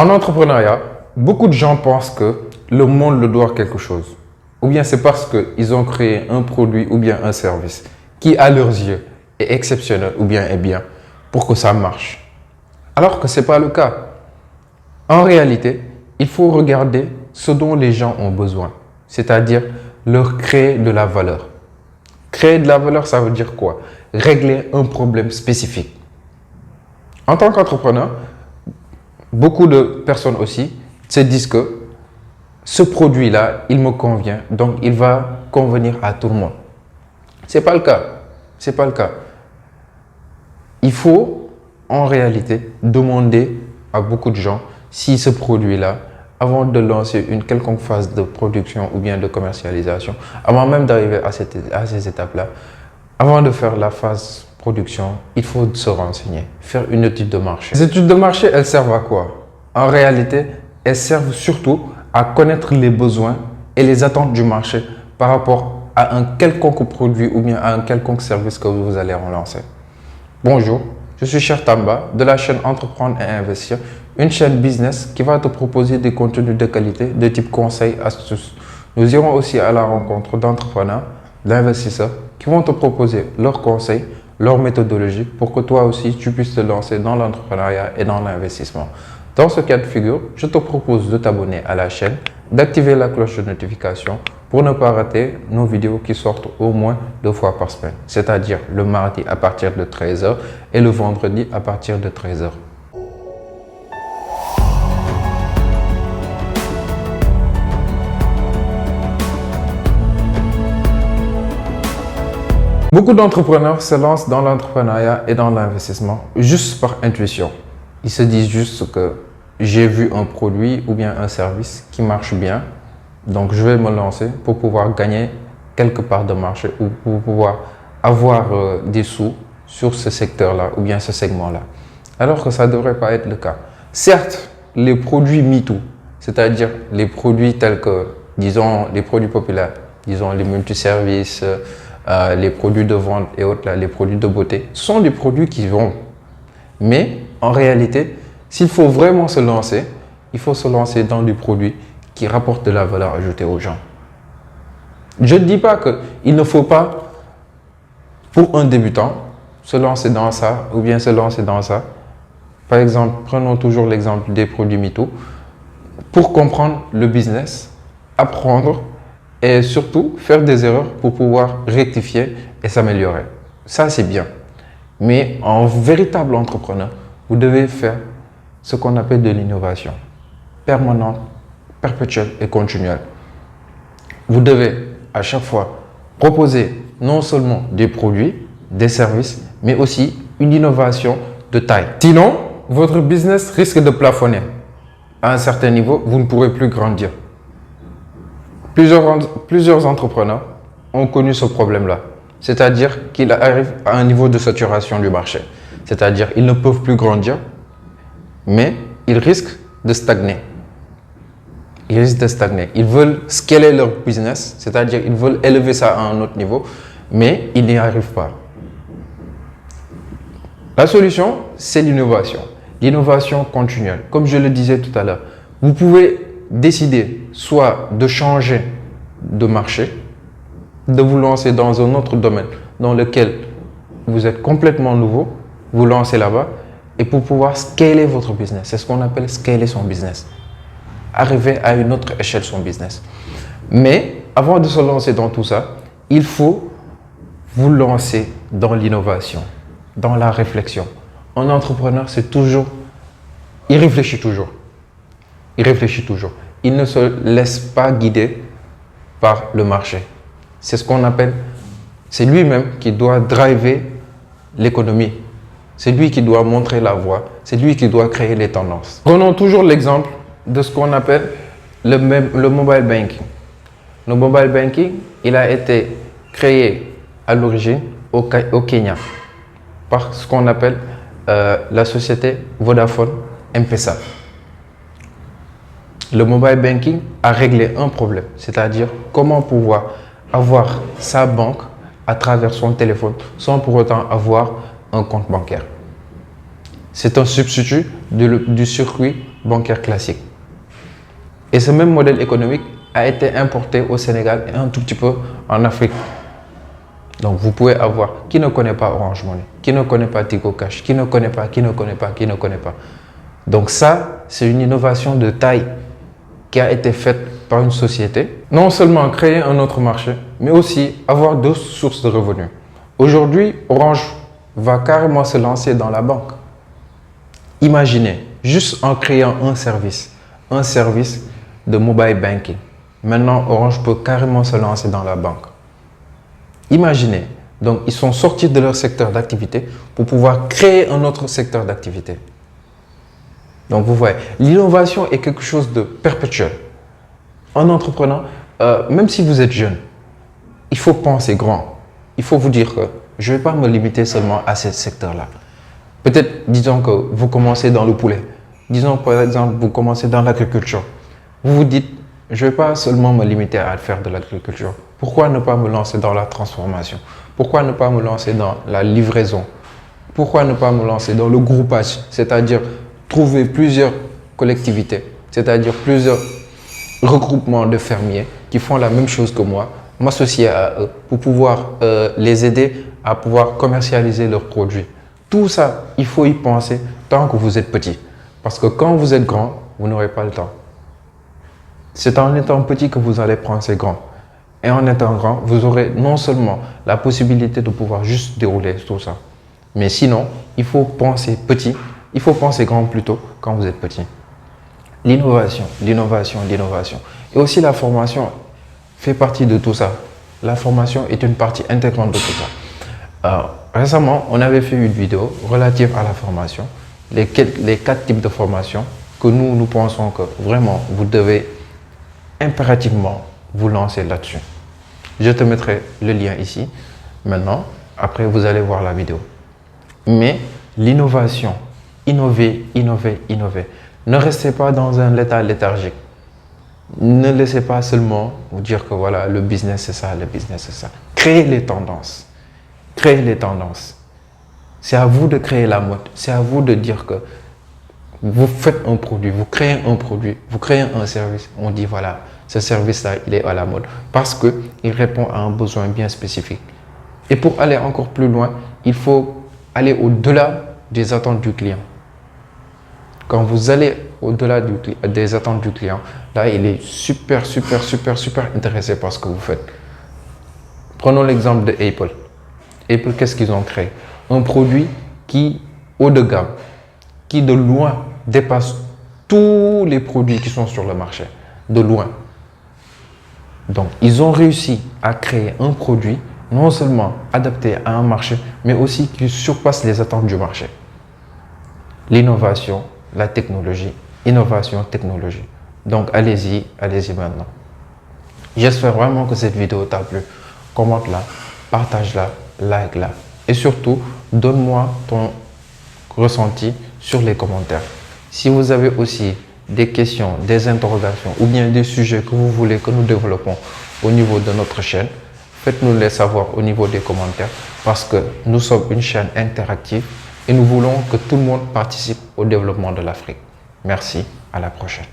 En entrepreneuriat, beaucoup de gens pensent que le monde leur doit quelque chose. Ou bien c'est parce qu'ils ont créé un produit ou bien un service qui, à leurs yeux, est exceptionnel ou bien est bien pour que ça marche. Alors que ce n'est pas le cas. En réalité, il faut regarder ce dont les gens ont besoin, c'est-à-dire leur créer de la valeur. Créer de la valeur, ça veut dire quoi? Régler un problème spécifique. En tant qu'entrepreneur, beaucoup de personnes aussi se disent que ce produit-là, il me convient, donc il va convenir à tout le monde. Ce n'est pas le cas. C'est pas le cas. Il faut en réalité demander à beaucoup de gens si ce produit-là, avant de lancer une quelconque phase de production ou bien de commercialisation, avant même d'arriver à ces étapes-là, avant de faire la phase production, il faut se renseigner, faire une étude de marché. Les études de marché, elles servent à quoi? En réalité, elles servent surtout à connaître les besoins et les attentes du marché par rapport à un quelconque produit ou bien à un quelconque service que vous allez relancer. Bonjour, je suis Cheikh Tamba de la chaîne Entreprendre et Investir, une chaîne business qui va te proposer des contenus de qualité de type conseils, astuces. Nous irons aussi à la rencontre d'entrepreneurs, d'investisseurs qui vont te proposer leurs conseils, leurs méthodologies pour que toi aussi tu puisses te lancer dans l'entrepreneuriat et dans l'investissement. Dans ce cas de figure, je te propose de t'abonner à la chaîne, d'activer la cloche de notification pour ne pas rater nos vidéos qui sortent au moins 2 fois par semaine, c'est-à-dire le mardi à partir de 13 h et le vendredi à partir de 13 h. Beaucoup d'entrepreneurs se lancent dans l'entrepreneuriat et dans l'investissement juste par intuition. Ils se disent juste que j'ai vu un produit ou bien un service qui marche bien, donc je vais me lancer pour pouvoir gagner quelque part de marché ou pour pouvoir avoir des sous sur ce secteur-là ou bien ce segment-là. Alors que ça ne devrait pas être le cas. Certes, les produits MeToo, c'est-à-dire les produits tels que, disons, les produits populaires, disons les multiservices, les produits de vente et autres, là, les produits de beauté, ce sont des produits qui vont. Mais en réalité, s'il faut vraiment se lancer, il faut se lancer dans des produits qui rapportent de la valeur ajoutée aux gens. Je ne dis pas qu'il ne faut pas, pour un débutant, se lancer dans ça ou bien se lancer dans ça. Par exemple, prenons toujours l'exemple des produits MeToo. Pour comprendre le business, apprendre et surtout faire des erreurs pour pouvoir rectifier et s'améliorer. Ça, c'est bien. Mais en véritable entrepreneur, vous devez faire ce qu'on appelle de l'innovation permanente, perpétuelle et continuelle. Vous devez à chaque fois proposer non seulement des produits, des services, mais aussi une innovation de taille. Sinon, votre business risque de plafonner. À un certain niveau, vous ne pourrez plus grandir. Plusieurs entrepreneurs ont connu ce problème-là. C'est-à-dire qu'ils arrivent à un niveau de saturation du marché. C'est-à-dire qu'ils ne peuvent plus grandir, mais ils risquent de stagner. Ils risquent de stagner. Ils veulent scaler leur business, c'est-à-dire qu'ils veulent élever ça à un autre niveau, mais ils n'y arrivent pas. La solution, c'est l'innovation. L'innovation continuelle. Comme je le disais tout à l'heure, vous pouvez décider soit de changer de marché, de vous lancer dans un autre domaine dans lequel vous êtes complètement nouveau, vous lancez là-bas et pour pouvoir scaler votre business. C'est ce qu'on appelle scaler son business. Arriver à une autre échelle son business. Mais avant de se lancer dans tout ça, il faut vous lancer dans l'innovation, dans la réflexion. Un entrepreneur, c'est toujours, il réfléchit toujours. Il réfléchit toujours. Il ne se laisse pas guider par le marché. C'est ce qu'on appelle, c'est lui-même qui doit driver l'économie. C'est lui qui doit montrer la voie. C'est lui qui doit créer les tendances. Prenons toujours l'exemple de ce qu'on appelle le mobile banking. Le mobile banking, il a été créé à l'origine au Kenya par ce qu'on appelle la société Vodafone M-Pesa. Le mobile banking a réglé un problème, c'est-à-dire comment pouvoir avoir sa banque à travers son téléphone sans pour autant avoir un compte bancaire. C'est un substitut du circuit bancaire classique. Et ce même modèle économique a été importé au Sénégal et un tout petit peu en Afrique. Donc vous pouvez avoir, qui ne connaît pas Orange Money, qui ne connaît pas Tigo Cash, qui ne connaît pas. Donc ça, c'est une innovation de taille qui a été faite par une société. Non seulement créer un autre marché, mais aussi avoir d'autres sources de revenus. Aujourd'hui, Orange va carrément se lancer dans la banque. Imaginez, juste en créant un service de mobile banking. Maintenant, Orange peut carrément se lancer dans la banque. Imaginez, donc ils sont sortis de leur secteur d'activité pour pouvoir créer un autre secteur d'activité. Donc vous voyez, l'innovation est quelque chose de perpétuel. En entreprenant, même si vous êtes jeune, il faut penser grand. Il faut vous dire que je ne vais pas me limiter seulement à ce secteur-là. Peut-être, disons que vous commencez dans le poulet. Disons par exemple, vous commencez dans l'agriculture. Vous vous dites, je ne vais pas seulement me limiter à faire de l'agriculture. Pourquoi ne pas me lancer dans la transformation? Pourquoi ne pas me lancer dans la livraison? Pourquoi ne pas me lancer dans le groupage? C'est-à-dire trouver plusieurs collectivités, c'est-à-dire plusieurs regroupements de fermiers qui font la même chose que moi, m'associer à eux pour pouvoir les aider à pouvoir commercialiser leurs produits. Tout ça, il faut y penser tant que vous êtes petit. Parce que quand vous êtes grand, vous n'aurez pas le temps. C'est en étant petit que vous allez penser grand. Et en étant grand, vous aurez non seulement la possibilité de pouvoir juste dérouler tout ça, mais sinon, il faut penser petit, il faut penser grand plutôt quand vous êtes petit. L'innovation. Et aussi la formation fait partie de tout ça. La formation est une partie intégrante de tout ça. Récemment, on avait fait une vidéo relative à la formation, les 4 types de formation que nous pensons que vraiment vous devez impérativement vous lancer là-dessus. Je te mettrai le lien ici. Maintenant, après, vous allez voir la vidéo. Mais l'innovation, innover. Ne restez pas dans un état léthargique. Ne laissez pas seulement vous dire que voilà, le business c'est ça, Créez les tendances. C'est à vous de créer la mode. C'est à vous de dire que vous faites un produit, vous créez un produit, vous créez un service. On dit voilà, ce service-là, il est à la mode parce qu'il répond à un besoin bien spécifique. Et pour aller encore plus loin, il faut aller au-delà des attentes du client. Quand vous allez au-delà des attentes du client, là, il est super intéressé par ce que vous faites. Prenons l'exemple de Apple. Apple, qu'est-ce qu'ils ont créé? Un produit qui, haut de gamme, qui de loin dépasse tous les produits qui sont sur le marché. De loin. Donc, ils ont réussi à créer un produit non seulement adapté à un marché, mais aussi qui surpasse les attentes du marché. L'innovation, la technologie, innovation, technologie. Donc, allez-y maintenant. J'espère vraiment que cette vidéo t'a plu. Commente-la, partage-la, like-la. Et surtout, donne-moi ton ressenti sur les commentaires. Si vous avez aussi des questions, des interrogations ou bien des sujets que vous voulez que nous développons au niveau de notre chaîne, faites-nous les savoir au niveau des commentaires parce que nous sommes une chaîne interactive et nous voulons que tout le monde participe au développement de l'Afrique. Merci, à la prochaine.